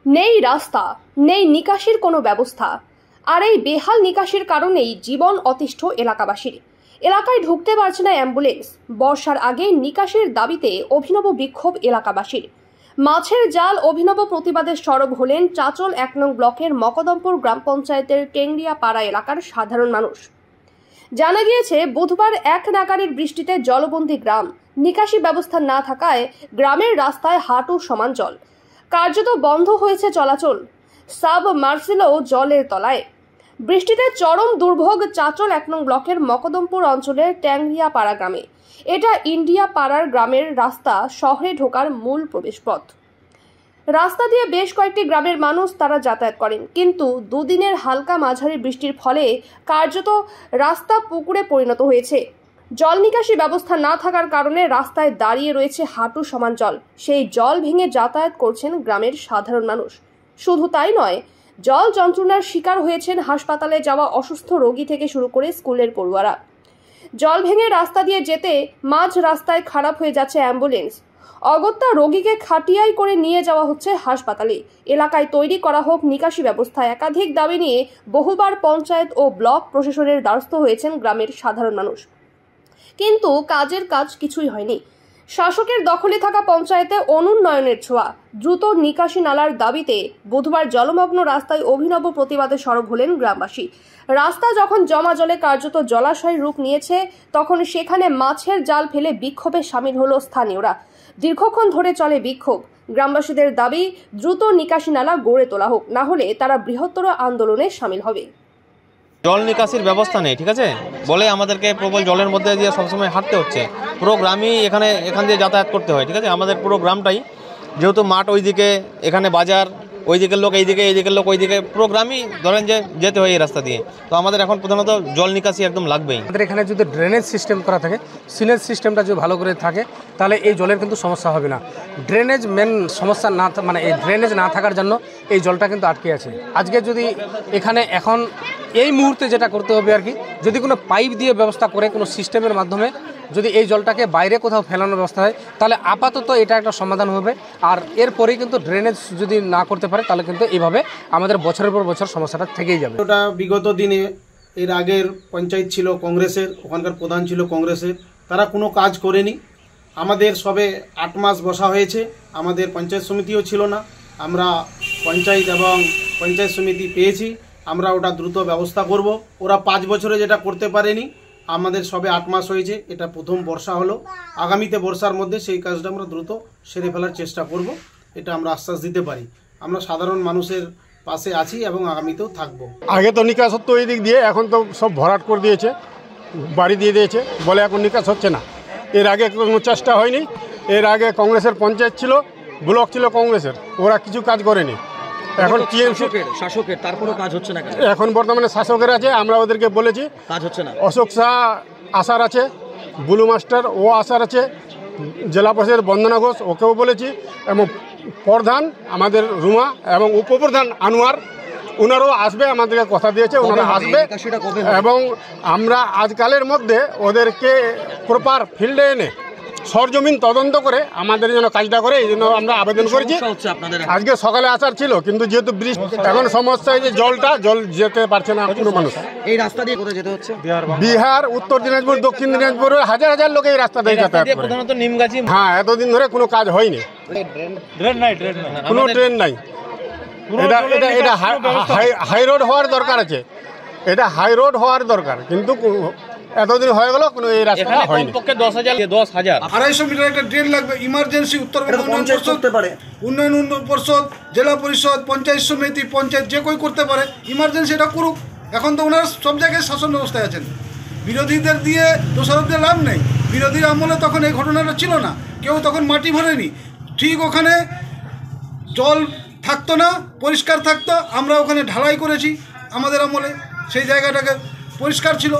নেই রাস্তা, নেই নিকাশির কোনো ব্যবস্থা। আর এই বেহাল নিকাশির কারণেই জীবন অতিষ্ঠ এলাকাবাসীর। এলাকায় ঢুকতে পারছে না অ্যাম্বুলেন্স। বর্ষার আগে নিকাশির দাবিতে অভিনব বিক্ষোভ এলাকাবাসীর। মাছের জাল অভিনব প্রতিবাদের সরব হলেন চাচল ১ নং ব্লকের মকদমপুর গ্রাম পঞ্চায়েতের টেংরিয়া পাড়া এলাকার সাধারণ মানুষ। জানা গিয়েছে, বুধবার ১ নাগাড়ির বৃষ্টিতে জলবন্দী গ্রাম। নিকাশি ব্যবস্থা না থাকায় গ্রামের রাস্তায় হাঁটু সমান জল। কার্যত বন্ধ হয়েছে চলাচল। সাবমার্সিলও জলের তলায়। বৃষ্টিতে চরম দুর্ভোগ চাচল ১ নং ব্লকের মকদমপুর অঞ্চলের ট্যাংরিয়া পাড়া গ্রামে। এটা ইন্ডিয়া পাড়ার গ্রামের রাস্তা, শহরে ঢোকার মূল প্রবেশপথ। রাস্তা দিয়ে বেশ কয়েকটি গ্রামের মানুষ তারা যাতায়াত করেন, কিন্তু দুদিনের হালকা মাঝারি বৃষ্টির ফলে কার্যত রাস্তা পুকুরে পরিণত হয়েছে। জল নিকাশি ব্যবস্থা না থাকার কারণে রাস্তায় দাঁড়িয়ে রয়েছে হাঁটু সমান জল। সেই জল ভেঙে যাতায়াত করছেন গ্রামের সাধারণ মানুষ। শুধু তাই নয়, জল যন্ত্রণার শিকার হয়েছেন হাসপাতালে যাওয়া অসুস্থ রোগী থেকে শুরু করে স্কুলের পড়ুয়ারা। জল ভেঙে রাস্তা দিয়ে যেতে মাঝ রাস্তায় খারাপ হয়ে যাচ্ছে অ্যাম্বুলেন্স। অগত্যা রোগীকে খাটিয়ায় করে নিয়ে যাওয়া হচ্ছে হাসপাতালে। এলাকায় তৈরি করা হোক নিকাশি ব্যবস্থা। একাধিক দাবি নিয়ে বহুবার পঞ্চায়েত ও ব্লক প্রশাসনের দ্বারস্থ হয়েছেন গ্রামের সাধারণ মানুষ, কিন্তু কাজের কাজ কিছুই হয়নি। শাসকের দখলে থাকা পঞ্চায়েতে অনুন্নয়নের ছোঁয়া। দ্রুত নিকাশি নালার দাবিতে বুধবার জলমগ্ন রাস্তায় অভিনব প্রতিবাদে সরব হলেন গ্রামবাসী। রাস্তা যখন জমা জলে কার্যত জলাশয় রূপ নিয়েছে, তখন সেখানে মাছের জাল ফেলে বিক্ষোভে সামিল হলো স্থানীয়রা। দীর্ঘক্ষণ ধরে চলে বিক্ষোভ। গ্রামবাসীদের দাবি, দ্রুত নিকাশি নালা গড়ে তোলা হোক, না হলে তারা বৃহত্তর আন্দোলনে সামিল হবে। জল নিকাশির ব্যবস্থা নেই, ঠিক আছে, বলে আমাদেরকে প্রবল জলের মধ্যে দিয়ে সবসময় হাঁটতে হচ্ছে। পুরো গ্রামই এখান দিয়ে যাতায়াত করতে হয়, ঠিক আছে। আমাদের পুরো গ্রামটাই, যেহেতু মাঠ ওইদিকে, এখানে বাজার, ওইদিকের লোক এইদিকে, এইদিকের লোক ওইদিকে, পুরো গ্রামই ধরেন যে যেতে হয় এই রাস্তা দিয়ে। তো আমাদের এখন প্রধানত জল নিকাশি একদম লাগবেই। আমাদের এখানে যদি ড্রেনেজ সিস্টেম করা থাকে, সিনেজ সিস্টেমটা যদি ভালো করে থাকে, তাহলে এই জলের কিন্তু সমস্যা হবে না। ড্রেনেজ মেন সমস্যা না, মানে এই ড্রেনেজ না থাকার জন্য এই জলটা কিন্তু আটকে আছে। আজকে যদি এখানে এখন এই মুহূর্তে যেটা করতে হবে আর কি, যদি কোনো পাইপ দিয়ে ব্যবস্থা করে কোনো সিস্টেমের মাধ্যমে যদি এই জলটাকে বাইরে কোথাও ফেলানোর ব্যবস্থা হয়, তাহলে আপাতত এটা একটা সমাধান হবে। আর এরপরেই কিন্তু ড্রেনেজ যদি না করতে পারে, তাহলে কিন্তু এইভাবে আমাদের বছরের পর বছর সমস্যাটা থেকেই যাবে। ওটা বিগত দিনে এর আগের পঞ্চায়েত ছিল কংগ্রেসের, ওখানকার প্রধান ছিল কংগ্রেসের, তারা কোনো কাজ করেনি। আমাদের সবে 8 মাস বসা হয়েছে, আমাদের পঞ্চায়েত সমিতিও ছিল না। আমরা পঞ্চায়েত এবং পঞ্চায়েত সমিতি পেয়েছি, আমরা ওটা দ্রুত ব্যবস্থা করব। ওরা 5 বছরে যেটা করতে পারেনি, আমাদের সবে 8 মাস হয়েছে, এটা প্রথম বর্ষা হলো। আগামীতে বর্ষার মধ্যে সেই কাজটা আমরা দ্রুত সেরে ফেলার চেষ্টা করব, এটা আমরা আশ্বাস দিতে পারি। আমরা সাধারণ মানুষের পাশে আছি এবং আগামীতেও থাকবো। আগে তো নিকাশ হতো এই দিক দিয়ে, এখন তো সব ভরাট করে দিয়েছে, বাড়ি দিয়ে দিয়েছে বলে এখন নিকাশ হচ্ছে না। এর আগে কোনো চেষ্টা হয়নি। এর আগে কংগ্রেসের পঞ্চায়েত ছিল, ব্লক ছিল কংগ্রেসের, ওরা কিছু কাজ করেনি। এখন টিএমসি শাসকের, তারপরও কাজ হচ্ছে না। এখন বর্তমানে শাসকের আছে, আমরা ওদেরকে বলেছি, কাজ হচ্ছে না। অশোক শাহ আসার আছে, বুলু মাস্টার ও আসার আছে, জেলা পরিষদের বন্দনা ঘোষ ওকেও বলেছি, এবং প্রধান আমাদের রুমা এবং উপপ্রধান আনোয়ার, ওনারাও আসবে, আমাদেরকে কথা দিয়েছে ওনারা আসবে। এবং আমরা আজকালের মধ্যে ওদেরকে প্রপার ফিল্ডে এনে সরজমিন তদন্ত করে আমাদের জন্য কাজটা করে, এই জন্য আমরা আবেদন করেছি। আজকে সকালে আসার ছিল, কিন্তু যেহেতু বৃষ্টি এখন সমস্যা হয়েছে, জল যেতে পারছে না কোনো মানুষ। এই রাস্তা দিয়ে কোথায় যেতে হচ্ছে? বিহার, উত্তর দিনাজপুর, দক্ষিণ দিনাজপুর, হাজার হাজার লোক এই রাস্তা দিয়ে যাতায়াত করে। হ্যাঁ, এতদিন ধরে কোনো কাজ হয়নি, কোনো ট্রেন নাই। এটা হাই রোড হওয়ার দরকার আছে, এটা হাই রোড হওয়ার দরকার, কিন্তু এতদিন হয়ে গেল কোনো এই রাস্তা হয়নি। 250 মিটার একটা ড্রেন লাগবে ইমার্জেন্সি। উত্তরবঙ্গ উন্নয়ন পরিষদ, জেলা পরিষদ, পঞ্চায়েত সমিতি, পঞ্চায়েত যে কেউ করতে পারে, ইমার্জেন্সি এটা করুক। এখন তো ওনারা সব জায়গায় শাসন ব্যবস্থায় আছেন, বিরোধীদের দিয়ে দোষারোপ দিয়ে লাভ নেই। বিরোধীর আমলে তখন এই ঘটনাটা ছিল না, কেউ তখন মাটি ভরেনি, ঠিক ওখানে জল থাকতো না, পরিষ্কার থাকতো। আমরা ওখানে ঢালাই করেছি আমাদের আমলে, সেই জায়গাটাকে পরিষ্কার ছিল।